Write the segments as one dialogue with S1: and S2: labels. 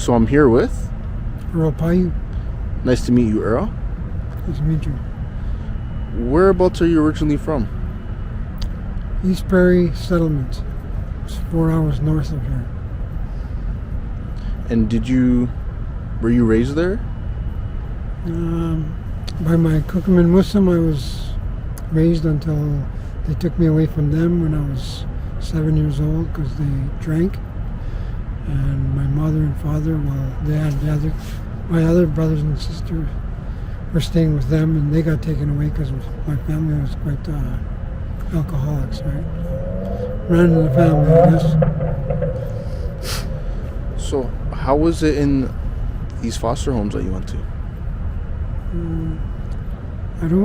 S1: So I'm here with.
S2: Earl.
S1: Nice to meet you, Earl.
S2: Nice to meet you.
S1: Whereabouts are you originally from?
S2: East Prairie Settlement. It's 4 hours north of here.
S1: And were you raised there?
S2: By my Cookerman Muslim, I was raised until they took me away from them when I was 7 years old because they drank. And my mother and father, my other brothers and sisters were staying with them, and they got taken away because my family was quite alcoholics, right? Ran in the family, I guess.
S1: So how was it in these foster homes that you went to?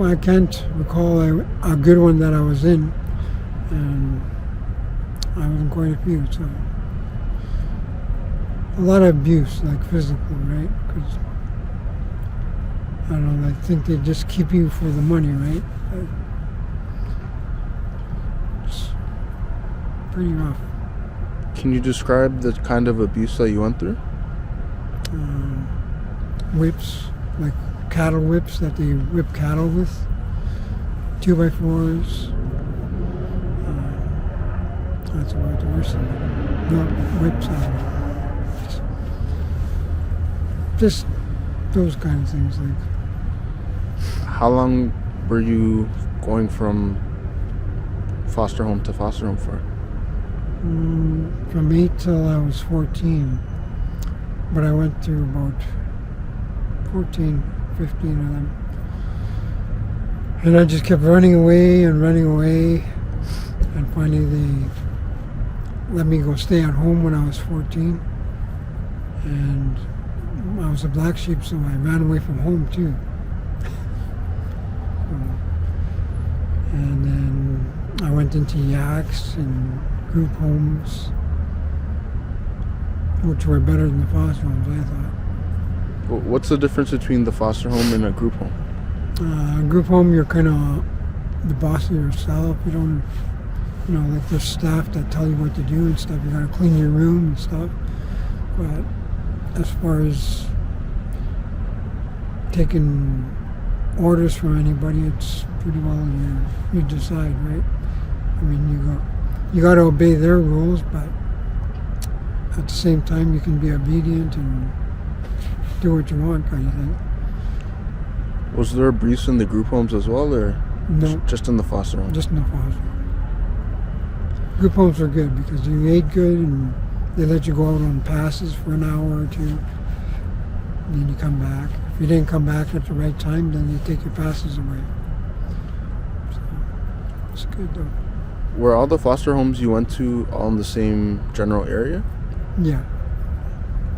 S2: I can't recall a good one that I was in, and I was in quite a few, so a lot of abuse, like physical, right? Because I don't know, I think they just keep you for the money, right? It's pretty rough.
S1: Can you describe the kind of abuse that you went through?
S2: Whips, like cattle whips that they whip cattle with, 2x4s. That's about the worst of it. Not whips, just those kind of things. Like,
S1: how long were you going from foster home to foster home for?
S2: From 8 till I was 14. But I went through about 14, 15 of them. And I just kept running away. And finally they let me go stay at home when I was 14. And I was a black sheep, so I ran away from home too. And then I went into yaks and group homes, which were better than the foster homes, I thought.
S1: What's the difference between the foster home and a group home?
S2: A group home, you're kind of the boss of yourself. You don't, like there's staff that tell you what to do and stuff. You gotta clean your room and stuff. But as far as taking orders from anybody, it's pretty well you decide, right? I mean, you got to obey their rules, but at the same time you can be obedient and do what you want, kind of thing.
S1: Was there abuse in the group homes as well, or
S2: no?
S1: Just in the foster homes?
S2: Just in the foster. Group homes are good because you ate good and they let you go out on passes for an hour or two. And then you come back. If you didn't come back at the right time, then they take your passes away. So it's good though.
S1: Were all the foster homes you went to all in the same general area?
S2: Yeah.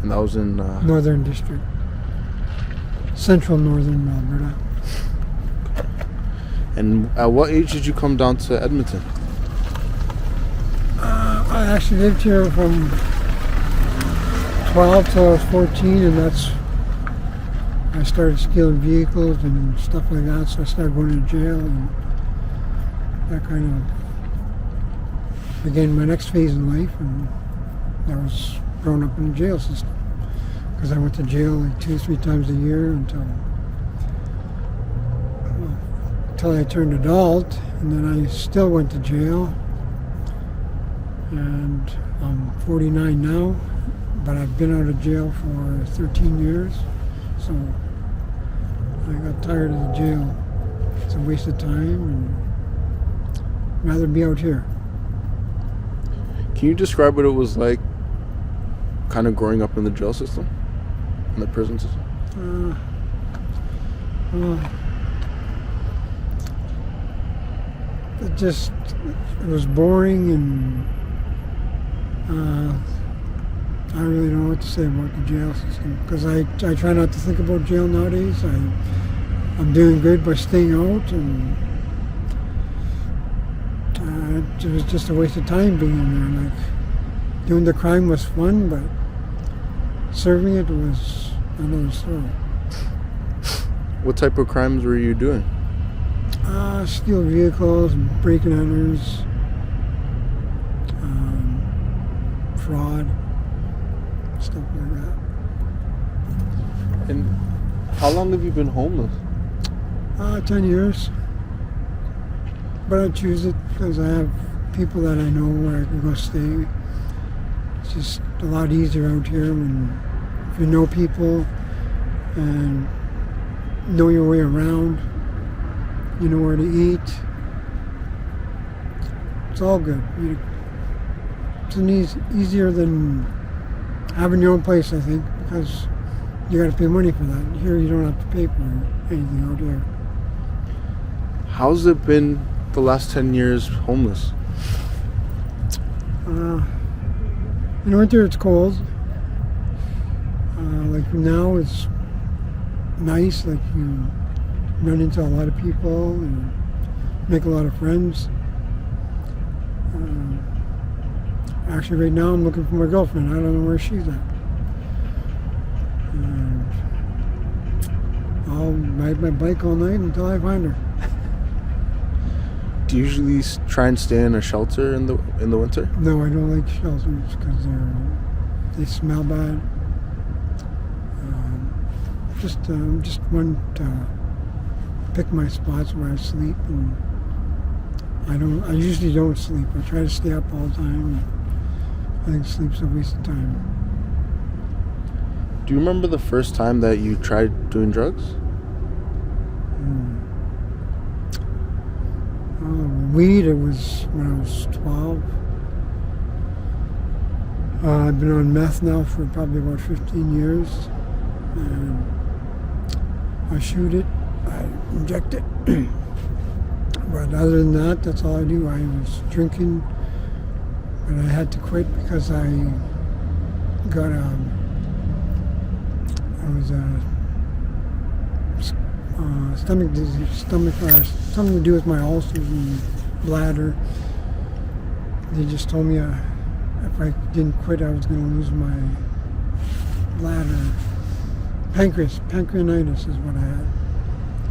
S1: And that was in
S2: Northern District. Central Northern Alberta.
S1: And at what age did you come down to Edmonton?
S2: I actually lived here from 12 till I was 14, and I started stealing vehicles and stuff like that, so I started going to jail, and that kind of began my next phase in life, and I was growing up in the jail system. Because I went to jail like 2-3 times a year until I turned adult, and then I still went to jail. And I'm 49 now, but I've been out of jail for 13 years, so I got tired of the jail. It's a waste of time, and I'd rather be out here.
S1: Can you describe what it was like kind of growing up in the jail system, in the prison system?
S2: It was boring, and I really don't know what to say about the jail system, because I try not to think about jail nowadays. I'm doing good by staying out, and it was just a waste of time being in there. Like, doing the crime was fun, but serving it was another story.
S1: What type of crimes were you doing?
S2: Steal vehicles, break and enters, fraud, stuff like that.
S1: And how long have you been homeless?
S2: 10 years. But I choose it because I have people that I know where I can go stay. It's just a lot easier out here when if you know people and know your way around, you know where to eat. It's all good. It's easier than having your own place, I think, because you got to pay money for that. Here, you don't have to pay for anything out here.
S1: How's it been the last 10 years homeless?
S2: In winter, it's cold. Like now, it's nice. Like you run into a lot of people and make a lot of friends. Actually, right now I'm looking for my girlfriend. I don't know where she's at. And I'll ride my bike all night until I find her.
S1: Do you usually try and stay in a shelter in the winter?
S2: No, I don't like shelters because they smell bad. Just want to pick my spots where I sleep, and I usually don't sleep. I try to stay up all the time. I think sleep's a waste of time.
S1: Do you remember the first time that you tried doing drugs?
S2: Weed, it was when I was 12. I've been on meth now for probably about 15 years. And I shoot it, I inject it. But other than that, that's all I do. I was drinking, but I had to quit because I got stomach disease, something to do with my ulcers and bladder. They just told me if I didn't quit, I was going to lose my bladder. Pancreatitis is what I had.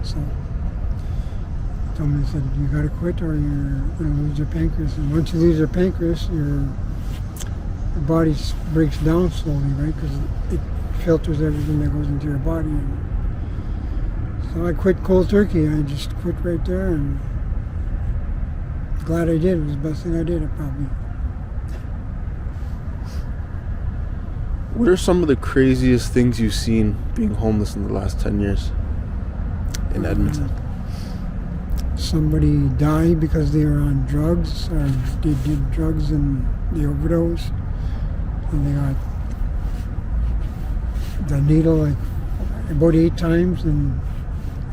S2: So they told me, they said, you got to quit or you're going to lose your pancreas. And once you lose your pancreas, your body breaks down slowly, right? Because it filters everything that goes into your body. And so I quit cold turkey. I just quit right there, and glad I did. It was the best thing I did, probably.
S1: What are some of the craziest things you've seen being homeless in the last 10 years in Edmonton?
S2: Somebody died because they were on drugs, or they did drugs and they overdosed, and they got the needle like about 8 times, and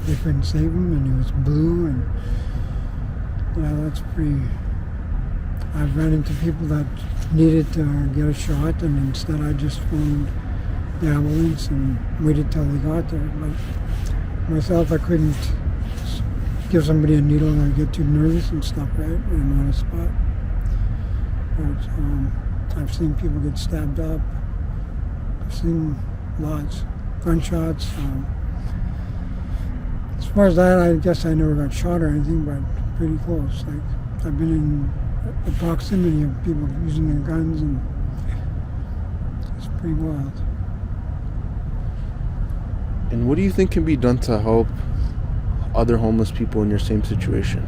S2: they couldn't save him, and he was blue, and yeah, that's pretty. I've run into people that needed to get a shot, and instead I just phoned the ambulance and waited till they got there. But myself, I couldn't give somebody a needle and I'd get too nervous and stuff, right, when I'm on a spot. But I've seen people get stabbed up. I've seen lots. Gunshots. As far as that, I guess I never got shot or anything, but pretty close. Like, I've been in the proximity of people using their guns, and it's pretty wild.
S1: And what do you think can be done to help other homeless people in your same situation?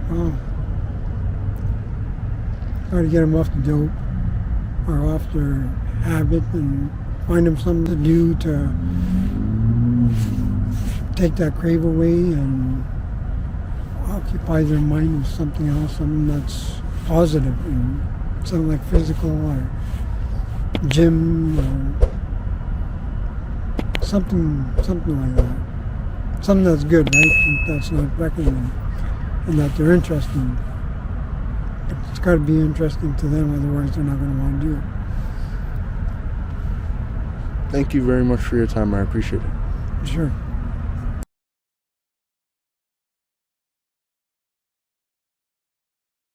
S2: Well, try to get them off the dope or off their habit, and find them something to do to take that crave away and occupy their mind with something else, something that's positive, and something like physical or gym or something like that. Something that's good, right? That's not wrecking and that they're interested in. But it's got to be interesting to them, otherwise they're not going to want to do it.
S1: Thank you very much for your time. I appreciate it.
S2: Sure.